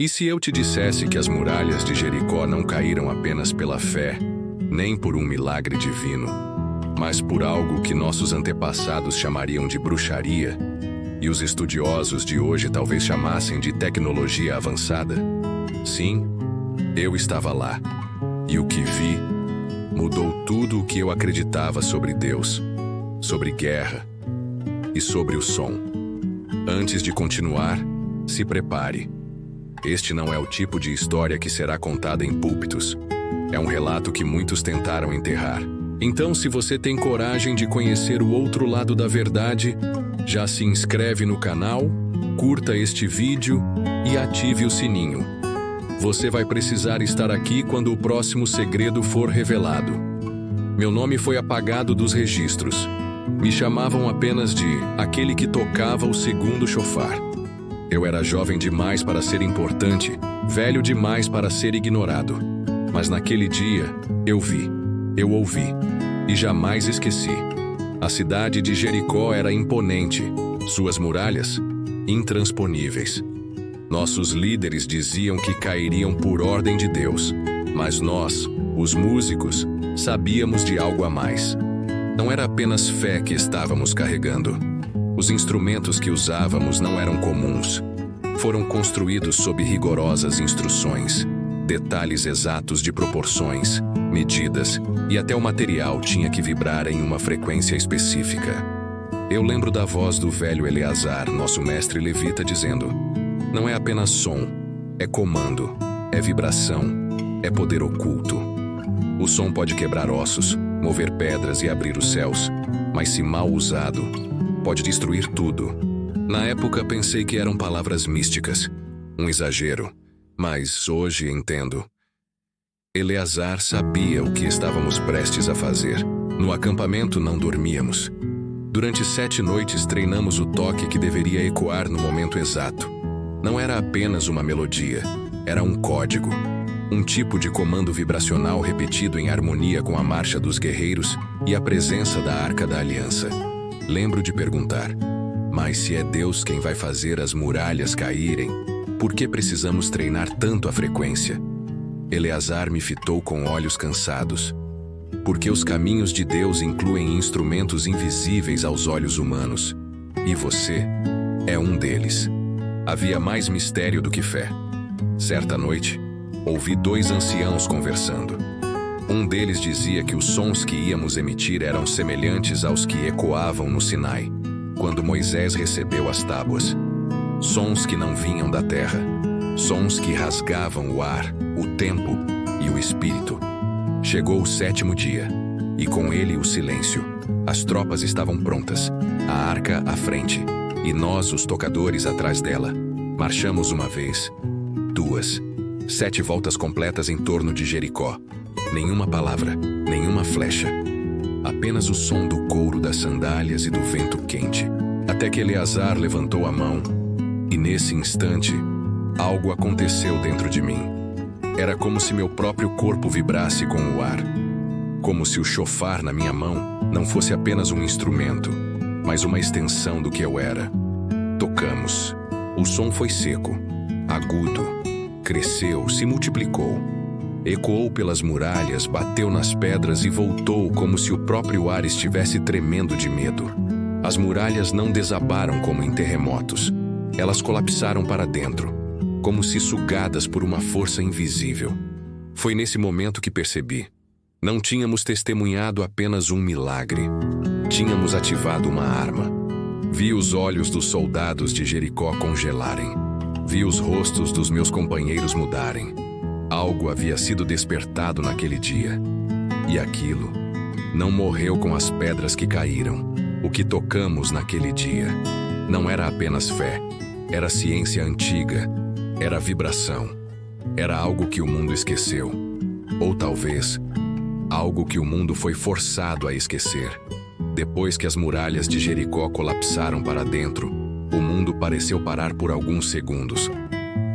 E se eu te dissesse que as muralhas de Jericó não caíram apenas pela fé, nem por um milagre divino, mas por algo que nossos antepassados chamariam de bruxaria, e os estudiosos de hoje talvez chamassem de tecnologia avançada? Sim, eu estava lá, e o que vi mudou tudo o que eu acreditava sobre Deus, sobre guerra e sobre o som. Antes de continuar, se prepare. Este não é o tipo de história que será contada em púlpitos. É um relato que muitos tentaram enterrar. Então, se você tem coragem de conhecer o outro lado da verdade, já se inscreve no canal, curta este vídeo e ative o sininho. Você vai precisar estar aqui quando o próximo segredo for revelado. Meu nome foi apagado dos registros. Me chamavam apenas de aquele que tocava o segundo chofar. Eu era jovem demais para ser importante, velho demais para ser ignorado. Mas naquele dia, eu vi, eu ouvi, e jamais esqueci. A cidade de Jericó era imponente, suas muralhas, intransponíveis. Nossos líderes diziam que cairiam por ordem de Deus, mas nós, os músicos, sabíamos de algo a mais. Não era apenas fé que estávamos carregando. Os instrumentos que usávamos não eram comuns. Foram construídos sob rigorosas instruções. Detalhes exatos de proporções, medidas e até o material tinha que vibrar em uma frequência específica. Eu lembro da voz do velho Eleazar, nosso mestre levita, dizendo: não é apenas som, é comando, é vibração, é poder oculto. O som pode quebrar ossos, mover pedras e abrir os céus, mas se mal usado, pode destruir tudo. Na época pensei que eram palavras místicas, um exagero, mas hoje entendo. Eleazar sabia o que estávamos prestes a fazer. No acampamento não dormíamos. Durante 7 noites treinamos o toque que deveria ecoar no momento exato. Não era apenas uma melodia, era um código, um tipo de comando vibracional repetido em harmonia com a marcha dos guerreiros e a presença da Arca da Aliança. Lembro de perguntar: mas se é Deus quem vai fazer as muralhas caírem, por que precisamos treinar tanto a frequência? Eleazar me fitou com olhos cansados. Porque os caminhos de Deus incluem instrumentos invisíveis aos olhos humanos, e você é um deles. Havia mais mistério do que fé. Certa noite, ouvi 2 anciãos conversando. Um deles dizia que os sons que íamos emitir eram semelhantes aos que ecoavam no Sinai, quando Moisés recebeu as tábuas. Sons que não vinham da terra, sons que rasgavam o ar, o tempo e o espírito. Chegou o 7º dia, e com ele o silêncio. As tropas estavam prontas, a arca à frente, e nós, os tocadores, atrás dela. Marchamos 1 vez, 2, 7 voltas completas em torno de Jericó. Nenhuma palavra, nenhuma flecha. Apenas o som do couro das sandálias e do vento quente. Até que Eleazar levantou a mão, e nesse instante, algo aconteceu dentro de mim. Era como se meu próprio corpo vibrasse com o ar. Como se o chofar na minha mão não fosse apenas um instrumento, mas uma extensão do que eu era. Tocamos. O som foi seco, agudo, cresceu, se multiplicou. Ecoou pelas muralhas, bateu nas pedras e voltou como se o próprio ar estivesse tremendo de medo. As muralhas não desabaram como em terremotos. Elas colapsaram para dentro, como se sugadas por uma força invisível. Foi nesse momento que percebi. Não tínhamos testemunhado apenas um milagre. Tínhamos ativado uma arma. Vi os olhos dos soldados de Jericó congelarem. Vi os rostos dos meus companheiros mudarem. Algo havia sido despertado naquele dia. E aquilo não morreu com as pedras que caíram. O que tocamos naquele dia não era apenas fé. Era ciência antiga. Era vibração. Era algo que o mundo esqueceu. Ou talvez, algo que o mundo foi forçado a esquecer. Depois que as muralhas de Jericó colapsaram para dentro, o mundo pareceu parar por alguns segundos.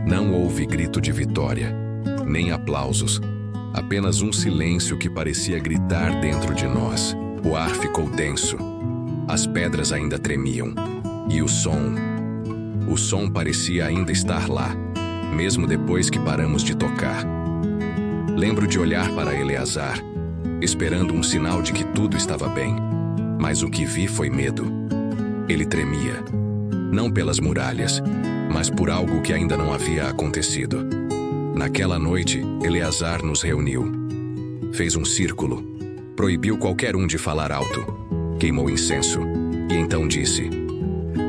Não houve grito de vitória, nem aplausos. Apenas um silêncio que parecia gritar dentro de nós. O ar ficou denso. As pedras ainda tremiam. E o som parecia ainda estar lá. mesmo depois que paramos de tocar. Lembro de olhar para Eleazar, esperando um sinal de que tudo estava bem, mas o que vi foi medo. Ele tremia, não pelas muralhas, mas por algo que ainda não havia acontecido. Naquela noite, Eleazar nos reuniu. Fez um círculo, proibiu qualquer um de falar alto, queimou incenso e então disse: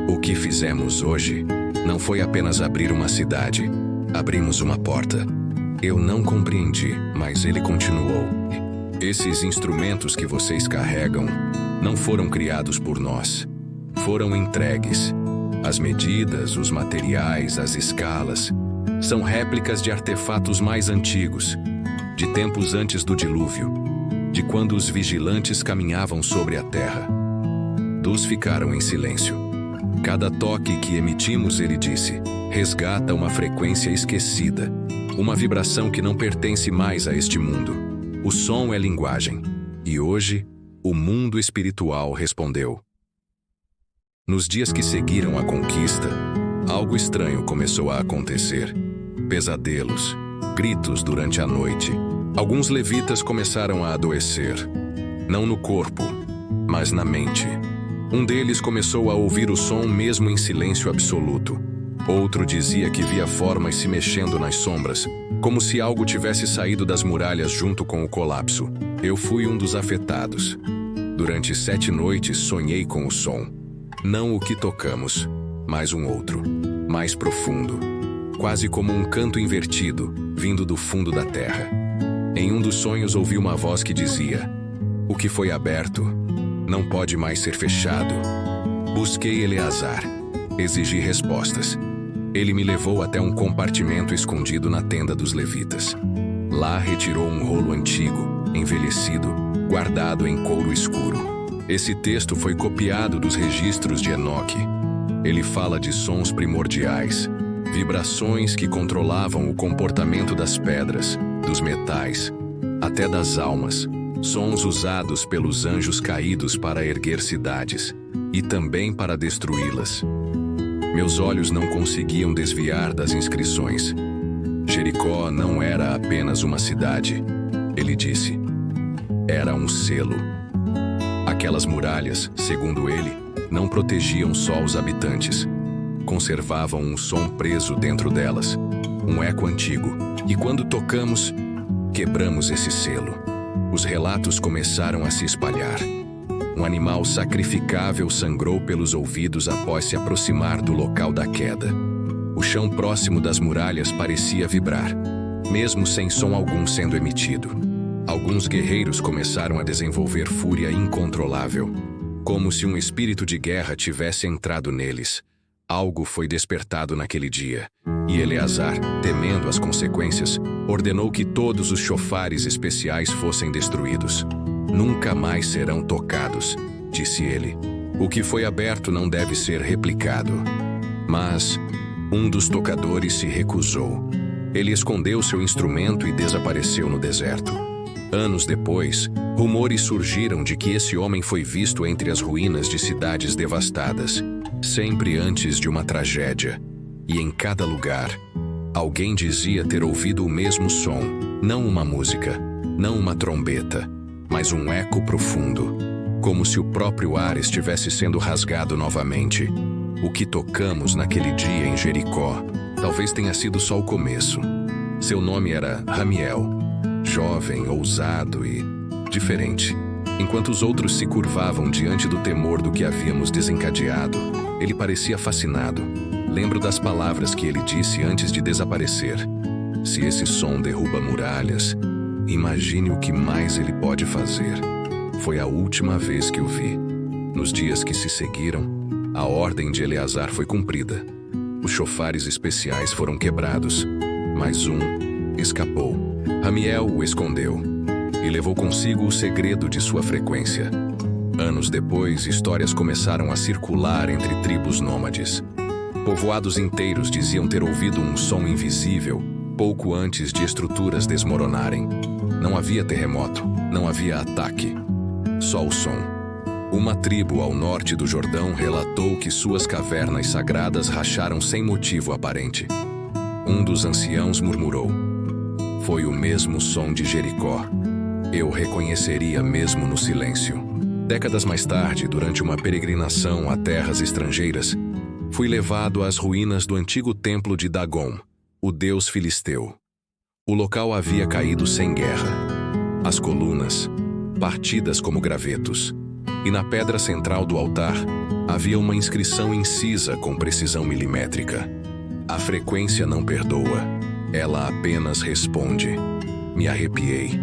"O que fizemos hoje não foi apenas abrir uma cidade, abrimos uma porta." Eu não compreendi, mas ele continuou: "Esses instrumentos que vocês carregam não foram criados por nós. Foram entregues. As medidas, os materiais, as escalas, são réplicas de artefatos mais antigos, de tempos antes do dilúvio, de quando os vigilantes caminhavam sobre a terra." Dus ficaram em silêncio. Cada toque que emitimos, ele disse, resgata uma frequência esquecida, uma vibração que não pertence mais a este mundo. O som é linguagem. E hoje, o mundo espiritual respondeu. Nos dias que seguiram a conquista, algo estranho começou a acontecer. Pesadelos, gritos durante a noite. Alguns levitas começaram a adoecer. Não no corpo, mas na mente. Um deles começou a ouvir o som mesmo em silêncio absoluto. Outro dizia que via formas se mexendo nas sombras, como se algo tivesse saído das muralhas junto com o colapso. Eu fui um dos afetados. Durante 7 noites sonhei com o som. Não o que tocamos, mas um outro, mais profundo, quase como um canto invertido, vindo do fundo da terra. Em um dos sonhos ouvi uma voz que dizia: "O que foi aberto não pode mais ser fechado." Busquei Eleazar, exigi respostas. Ele me levou até um compartimento escondido na tenda dos levitas. Lá retirou um rolo antigo, envelhecido, guardado em couro escuro. Esse texto foi copiado dos registros de Enoque. Ele fala de sons primordiais, vibrações que controlavam o comportamento das pedras, dos metais, até das almas, sons usados pelos anjos caídos para erguer cidades e também para destruí-las. Meus olhos não conseguiam desviar das inscrições. Jericó não era apenas uma cidade, ele disse. Era um selo. Aquelas muralhas, segundo ele, não protegiam só os habitantes. Conservavam um som preso dentro delas, um eco antigo. E quando tocamos, quebramos esse selo. Os relatos começaram a se espalhar. Um animal sacrificável sangrou pelos ouvidos após se aproximar do local da queda. O chão próximo das muralhas parecia vibrar, mesmo sem som algum sendo emitido. Alguns guerreiros começaram a desenvolver fúria incontrolável, como se um espírito de guerra tivesse entrado neles. Algo foi despertado naquele dia, e Eleazar, temendo as consequências, ordenou que todos os chofares especiais fossem destruídos. "Nunca mais serão tocados", disse ele. "O que foi aberto não deve ser replicado." Mas um dos tocadores se recusou. Ele escondeu seu instrumento e desapareceu no deserto. Anos depois, rumores surgiram de que esse homem foi visto entre as ruínas de cidades devastadas, sempre antes de uma tragédia. E em cada lugar, alguém dizia ter ouvido o mesmo som, não uma música, não uma trombeta, mas um eco profundo, como se o próprio ar estivesse sendo rasgado novamente. O que tocamos naquele dia em Jericó talvez tenha sido só o começo. Seu nome era Ramiel, jovem, ousado e diferente. Enquanto os outros se curvavam diante do temor do que havíamos desencadeado, ele parecia fascinado. Lembro das palavras que ele disse antes de desaparecer. "Se esse som derruba muralhas, imagine o que mais ele pode fazer." Foi a última vez que o vi. Nos dias que se seguiram, a ordem de Eleazar foi cumprida. Os chofares especiais foram quebrados, mas um escapou. Ramiel o escondeu e levou consigo o segredo de sua frequência. Anos depois, histórias começaram a circular entre tribos nômades. Povoados inteiros diziam ter ouvido um som invisível pouco antes de estruturas desmoronarem. Não havia terremoto, não havia ataque, só o som. Uma tribo ao norte do Jordão relatou que suas cavernas sagradas racharam sem motivo aparente. Um dos anciãos murmurou: foi o mesmo som de Jericó. Eu reconheceria mesmo no silêncio. Décadas mais tarde, durante uma peregrinação a terras estrangeiras, fui levado às ruínas do antigo templo de Dagon, o deus filisteu. O local havia caído sem guerra. As colunas, partidas como gravetos, e na pedra central do altar havia uma inscrição incisa com precisão milimétrica. A frequência não perdoa, ela apenas responde. Me arrepiei.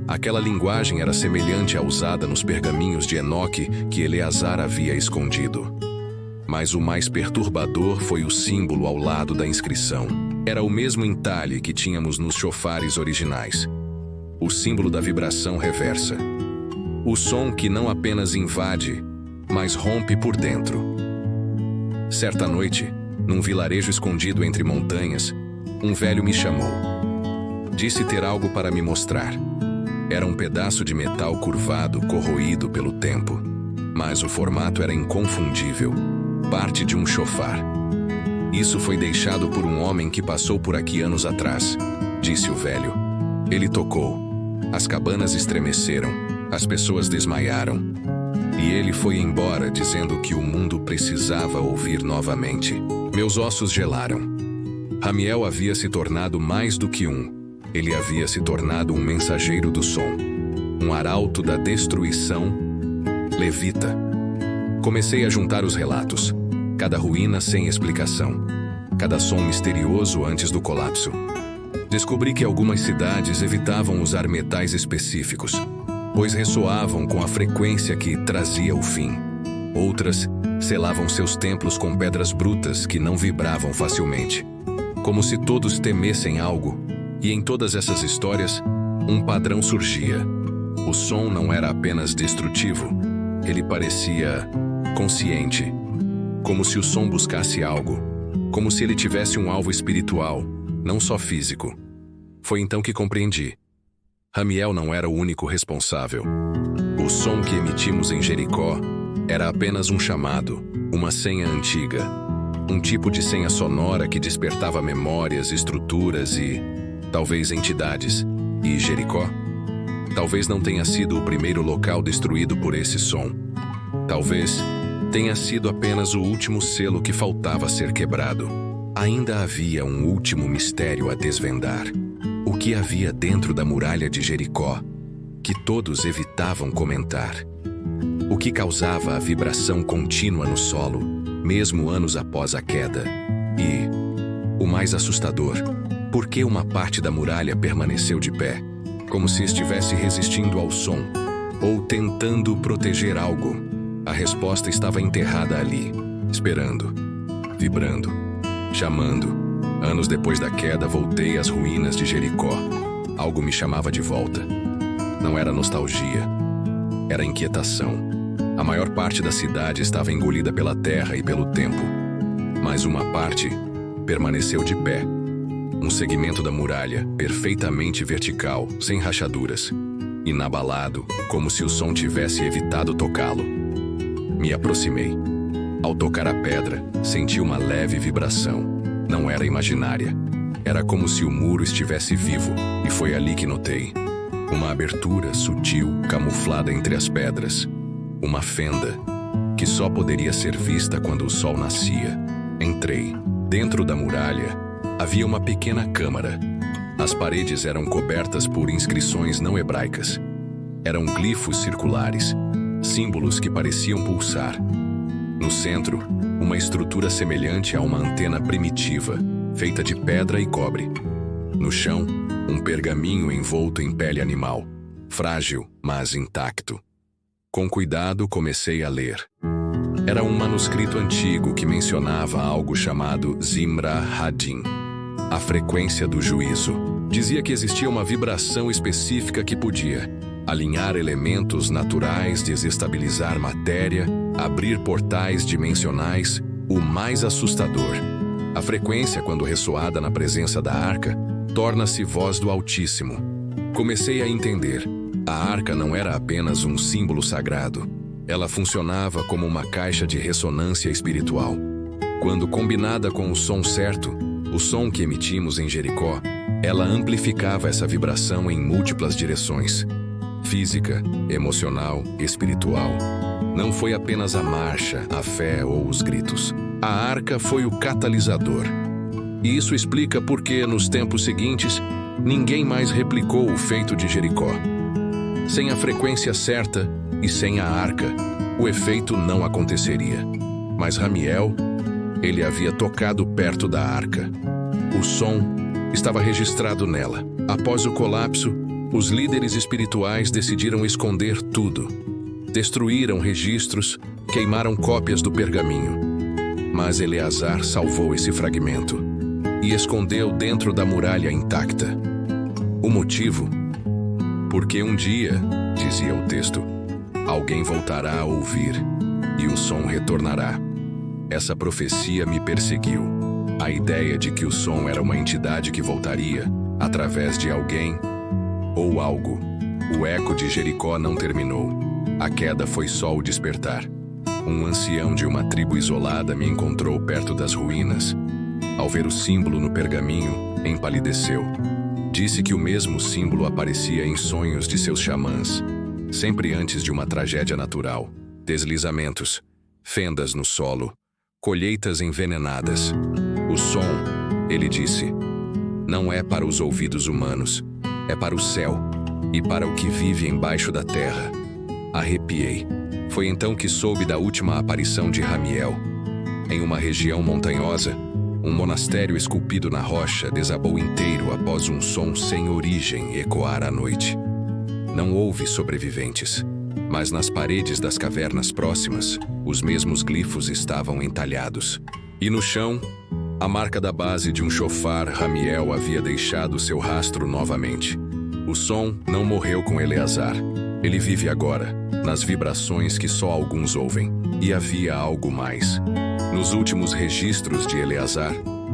Aquela linguagem era semelhante à usada nos pergaminhos de Enoque que Eleazar havia escondido. Mas o mais perturbador foi o símbolo ao lado da inscrição. Era o mesmo entalhe que tínhamos nos chofares originais. O símbolo da vibração reversa. O som que não apenas invade, mas rompe por dentro. Certa noite, num vilarejo escondido entre montanhas, um velho me chamou. Disse ter algo para me mostrar. Era um pedaço de metal curvado, corroído pelo tempo. Mas o formato era inconfundível. Parte de um chofar. Isso foi deixado por um homem que passou por aqui anos atrás, disse o velho. Ele tocou. As cabanas estremeceram. As pessoas desmaiaram. E ele foi embora dizendo que o mundo precisava ouvir novamente. Meus ossos gelaram. Ramiel havia se tornado mais do que um. Ele havia se tornado um mensageiro do som. Um arauto da destruição. Levita. Comecei a juntar os relatos. Cada ruína sem explicação. Cada som misterioso antes do colapso. Descobri que algumas cidades evitavam usar metais específicos, pois ressoavam com a frequência que trazia o fim. Outras selavam seus templos com pedras brutas que não vibravam facilmente. Como se todos temessem algo, e em todas essas histórias, um padrão surgia. O som não era apenas destrutivo, ele parecia consciente. Como se o som buscasse algo, como se ele tivesse um alvo espiritual, não só físico. Foi então que compreendi. Ramiel não era o único responsável. O som que emitimos em Jericó era apenas um chamado, uma senha antiga, um tipo de senha sonora que despertava memórias, estruturas e, talvez, entidades. E Jericó? Talvez não tenha sido o primeiro local destruído por esse som. Talvez tenha sido apenas o último selo que faltava ser quebrado. Ainda havia um último mistério a desvendar. O que havia dentro da muralha de Jericó, que todos evitavam comentar? O que causava a vibração contínua no solo, mesmo anos após a queda? E, o mais assustador, por que uma parte da muralha permaneceu de pé, como se estivesse resistindo ao som, ou tentando proteger algo? A resposta estava enterrada ali, esperando, vibrando, chamando. Anos depois da queda, voltei às ruínas de Jericó. Algo me chamava de volta. Não era nostalgia, era inquietação. A maior parte da cidade estava engolida pela terra e pelo tempo. Mas uma parte permaneceu de pé. Um segmento da muralha, perfeitamente vertical, sem rachaduras. Inabalado, como se o som tivesse evitado tocá-lo. Me aproximei. Ao tocar a pedra, senti uma leve vibração. Não era imaginária. Era como se o muro estivesse vivo, e foi ali que notei. Uma abertura sutil, camuflada entre as pedras. Uma fenda, que só poderia ser vista quando o sol nascia. Entrei. Dentro da muralha, havia uma pequena câmara. As paredes eram cobertas por inscrições não hebraicas. Eram glifos circulares, símbolos que pareciam pulsar. No centro, uma estrutura semelhante a uma antena primitiva, feita de pedra e cobre. No chão, um pergaminho envolto em pele animal, frágil, mas intacto. Com cuidado, comecei a ler. Era um manuscrito antigo que mencionava algo chamado Zimra Hadin, a frequência do juízo. Dizia que existia uma vibração específica que podia alinhar elementos naturais, desestabilizar matéria, abrir portais dimensionais. O mais assustador: a frequência, quando ressoada na presença da arca, torna-se voz do Altíssimo. Comecei a entender. A arca não era apenas um símbolo sagrado. Ela funcionava como uma caixa de ressonância espiritual. Quando combinada com o som certo, O som que emitimos em Jericó, ela amplificava essa vibração em múltiplas direções. Física, emocional, espiritual. Não foi apenas a marcha, a fé ou os gritos. A arca foi o catalisador. E isso explica por que, nos tempos seguintes, ninguém mais replicou o feito de Jericó. Sem a frequência certa e sem a arca, o efeito não aconteceria. Mas Ramiel, ele havia tocado perto da arca. O som estava registrado nela. Após o colapso, os líderes espirituais decidiram esconder tudo. Destruíram registros, queimaram cópias do pergaminho. Mas Eleazar salvou esse fragmento e escondeu dentro da muralha intacta. O motivo? Porque um dia, dizia o texto, alguém voltará a ouvir e o som retornará. Essa profecia me perseguiu. A ideia de que o som era uma entidade que voltaria, através de alguém ou algo. O eco de Jericó não terminou. A queda foi só o despertar. Um ancião de uma tribo isolada me encontrou perto das ruínas. Ao ver o símbolo no pergaminho, empalideceu. Disse que o mesmo símbolo aparecia em sonhos de seus xamãs, sempre antes de uma tragédia natural. Deslizamentos, fendas no solo, colheitas envenenadas. O som, ele disse, não é para os ouvidos humanos, é para o céu e para o que vive embaixo da terra. Arrepiei. Foi então que soube da última aparição de Ramiel. Em uma região montanhosa, um monastério esculpido na rocha desabou inteiro após um som sem origem ecoar à noite. Não houve sobreviventes, mas nas paredes das cavernas próximas, os mesmos glifos estavam entalhados. E no chão, a marca da base de um chofar, Ramiel havia deixado seu rastro novamente. O som não morreu com Eleazar. Ele vive agora, nas vibrações que só alguns ouvem. E havia algo mais. Nos últimos registros de Eleazar,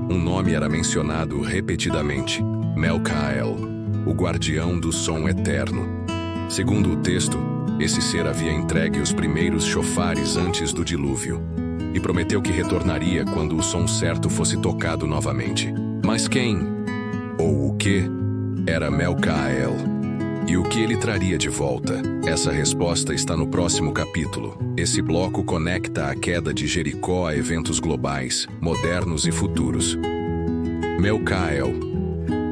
um nome era mencionado repetidamente: Melcael, o guardião do som eterno. Segundo o texto, esse ser havia entregue os primeiros chofares antes do dilúvio e prometeu que retornaria quando o som certo fosse tocado novamente. Mas quem, ou o que, era Melcael? E o que ele traria de volta? Essa resposta está no próximo capítulo. Esse bloco conecta a queda de Jericó a eventos globais, modernos e futuros. Melcael.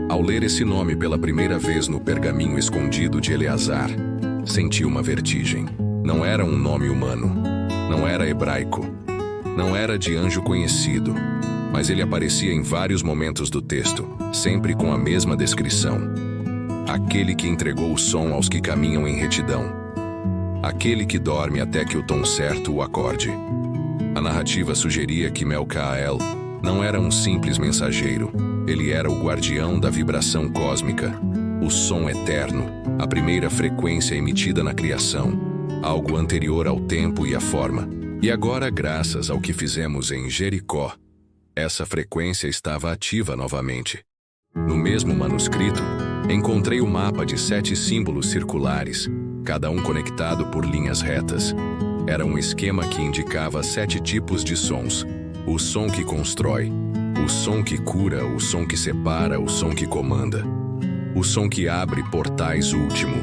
Ao ler esse nome pela primeira vez no pergaminho escondido de Eleazar, senti uma vertigem. Não era um nome humano. Não era hebraico. Não era de anjo conhecido. Mas ele aparecia em vários momentos do texto, sempre com a mesma descrição. Aquele que entregou o som aos que caminham em retidão. Aquele que dorme até que o tom certo o acorde. A narrativa sugeria que Melcael não era um simples mensageiro. Ele era o guardião da vibração cósmica, o som eterno, a primeira frequência emitida na criação, algo anterior ao tempo e à forma. E agora, graças ao que fizemos em Jericó, essa frequência estava ativa novamente. No mesmo manuscrito, encontrei o mapa de 7 símbolos circulares, cada um conectado por linhas retas. Era um esquema que indicava 7 tipos de sons. O som que constrói, o som que cura, o som que separa, o som que comanda. O som que abre portais último.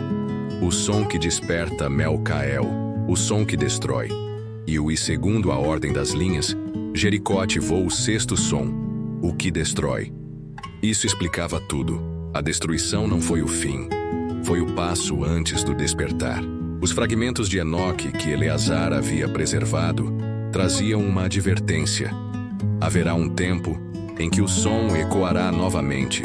O som que desperta Melcael. O som que destrói. E segundo a ordem das linhas, Jericó ativou o 6º som, o que destrói. Isso explicava tudo. A destruição não foi o fim. Foi o passo antes do despertar. Os fragmentos de Enoque que Eleazar havia preservado traziam uma advertência. Haverá um tempo em que o som ecoará novamente,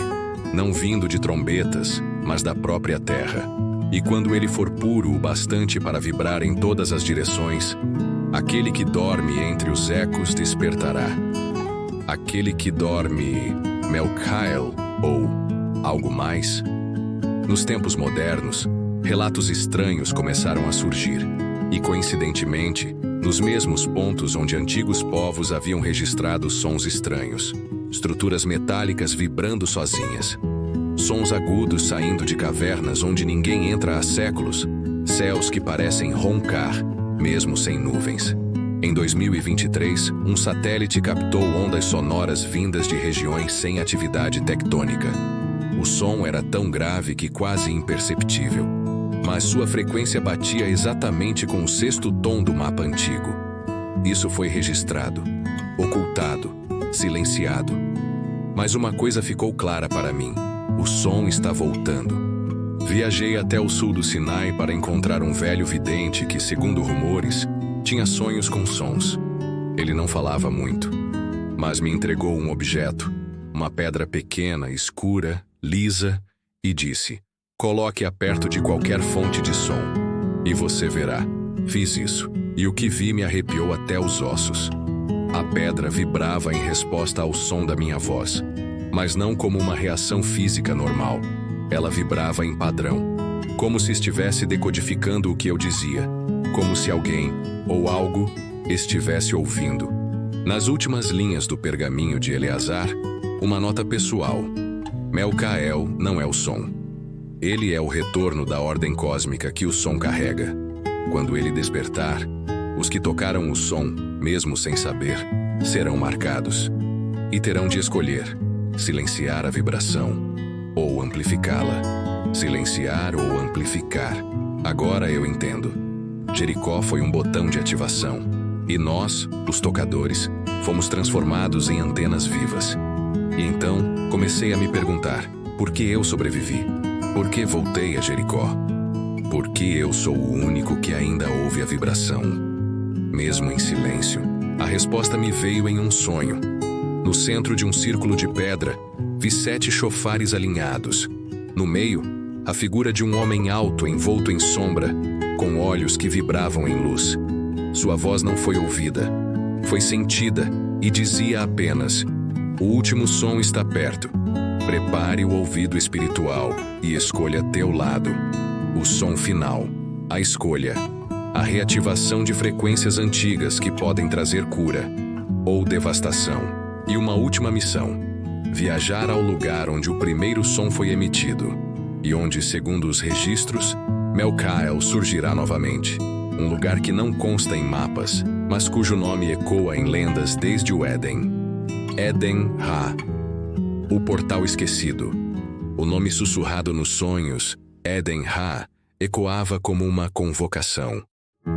não vindo de trombetas, mas da própria terra. E quando ele for puro o bastante para vibrar em todas as direções, aquele que dorme entre os ecos despertará. Aquele que dorme, Melcael, ou algo mais? Nos tempos modernos, relatos estranhos começaram a surgir. E, coincidentemente, nos mesmos pontos onde antigos povos haviam registrado sons estranhos. Estruturas metálicas vibrando sozinhas. Sons agudos saindo de cavernas onde ninguém entra há séculos. Céus que parecem roncar, mesmo sem nuvens. Em 2023, um satélite captou ondas sonoras vindas de regiões sem atividade tectônica. O som era tão grave que quase imperceptível, mas sua frequência batia exatamente com o sexto tom do mapa antigo. Isso foi registrado, ocultado, silenciado. Mas uma coisa ficou clara para mim: o som está voltando. Viajei até o sul do Sinai para encontrar um velho vidente que, segundo rumores, tinha sonhos com sons. Ele não falava muito, mas me entregou um objeto, uma pedra pequena, escura, lisa, e disse: coloque-a perto de qualquer fonte de som, e você verá. Fiz isso, e o que vi me arrepiou até os ossos. A pedra vibrava em resposta ao som da minha voz, mas não como uma reação física normal. Ela vibrava em padrão, como se estivesse decodificando o que eu dizia, como se alguém, ou algo, estivesse ouvindo. Nas últimas linhas do pergaminho de Eleazar, uma nota pessoal: Melcael não é o som. Ele é o retorno da ordem cósmica que o som carrega. Quando ele despertar, os que tocaram o som, mesmo sem saber, serão marcados e terão de escolher silenciar a vibração ou amplificá-la. Silenciar ou amplificar. Agora eu entendo. Jericó foi um botão de ativação, e nós, os tocadores, fomos transformados em antenas vivas. E então, comecei a me perguntar: por que eu sobrevivi? Por que voltei a Jericó? Por que eu sou o único que ainda ouve a vibração? Mesmo em silêncio, a resposta me veio em um sonho. No centro de um círculo de pedra, vi 7 chofares alinhados. No meio, a figura de um homem alto envolto em sombra, com olhos que vibravam em luz. Sua voz não foi ouvida, foi sentida e dizia apenas: o último som está perto. Prepare o ouvido espiritual e escolha teu lado. O som final, a escolha, a reativação de frequências antigas que podem trazer cura ou devastação. E uma última missão: viajar ao lugar onde o primeiro som foi emitido e onde, segundo os registros, Melcael surgirá novamente. Um lugar que não consta em mapas, mas cujo nome ecoa em lendas desde o Éden. Eden-Ha, o portal esquecido. O nome sussurrado nos sonhos, Eden-Ha, ecoava como uma convocação.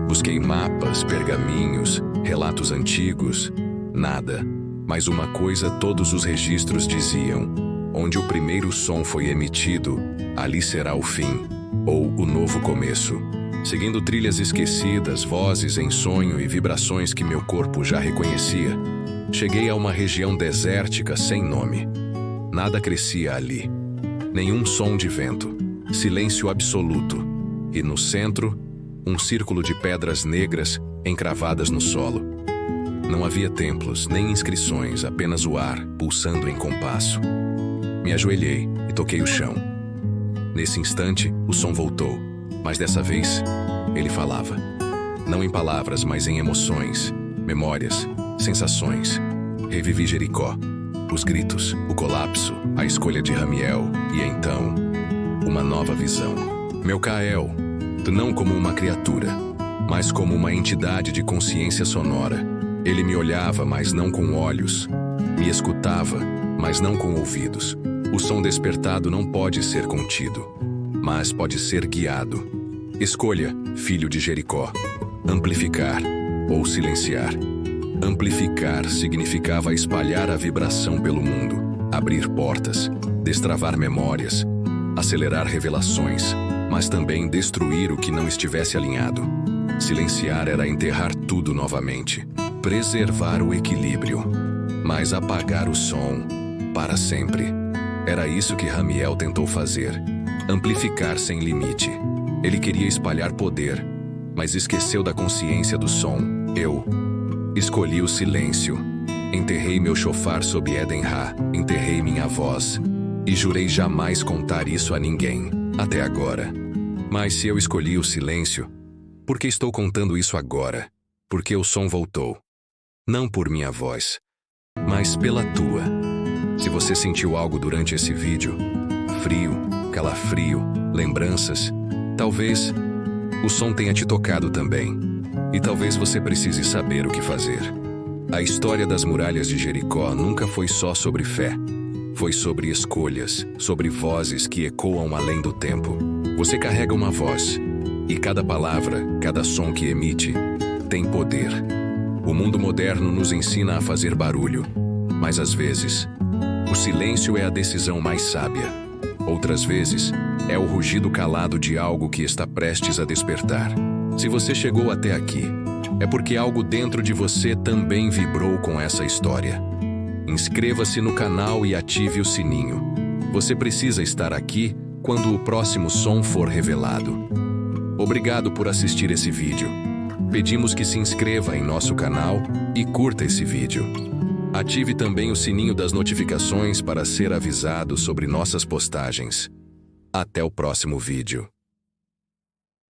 Busquei mapas, pergaminhos, relatos antigos, nada. Mas uma coisa todos os registros diziam: onde o primeiro som foi emitido, ali será o fim, ou o novo começo. Seguindo trilhas esquecidas, vozes em sonho e vibrações que meu corpo já reconhecia, cheguei a uma região desértica sem nome. Nada crescia ali. Nenhum som de vento. Silêncio absoluto. E no centro, um círculo de pedras negras encravadas no solo. Não havia templos, nem inscrições, apenas o ar pulsando em compasso. Me ajoelhei e toquei o chão. Nesse instante, o som voltou, mas dessa vez, ele falava. Não em palavras, mas em emoções, memórias, sensações. Revivi Jericó, os gritos, o colapso, a escolha de Ramiel, e então, uma nova visão. Melcael, não como uma criatura, mas como uma entidade de consciência sonora. Ele me olhava, mas não com olhos. Me escutava, mas não com ouvidos. O som despertado não pode ser contido, mas pode ser guiado. Escolha, filho de Jericó: amplificar ou silenciar. Amplificar significava espalhar a vibração pelo mundo, abrir portas, destravar memórias, acelerar revelações, mas também destruir o que não estivesse alinhado. Silenciar era enterrar tudo novamente. Preservar o equilíbrio, mas apagar o som para sempre. Era isso que Ramiel tentou fazer: amplificar sem limite. Ele queria espalhar poder, mas esqueceu da consciência do som. Eu escolhi o silêncio. Enterrei meu chofar sob Eden-Ha, enterrei minha voz, e jurei jamais contar isso a ninguém, até agora. Mas se eu escolhi o silêncio, por que estou contando isso agora? Porque o som voltou. Não por minha voz, mas pela tua. Se você sentiu algo durante esse vídeo, frio, calafrio, lembranças, talvez o som tenha te tocado também. E talvez você precise saber o que fazer. A história das muralhas de Jericó nunca foi só sobre fé. Foi sobre escolhas, sobre vozes que ecoam além do tempo. Você carrega uma voz, e cada palavra, cada som que emite, tem poder. O mundo moderno nos ensina a fazer barulho, mas às vezes, o silêncio é a decisão mais sábia. Outras vezes, é o rugido calado de algo que está prestes a despertar. Se você chegou até aqui, é porque algo dentro de você também vibrou com essa história. Inscreva-se no canal e ative o sininho. Você precisa estar aqui quando o próximo som for revelado. Obrigado por assistir esse vídeo. Pedimos que se inscreva em nosso canal e curta esse vídeo. Ative também o sininho das notificações para ser avisado sobre nossas postagens. Até o próximo vídeo.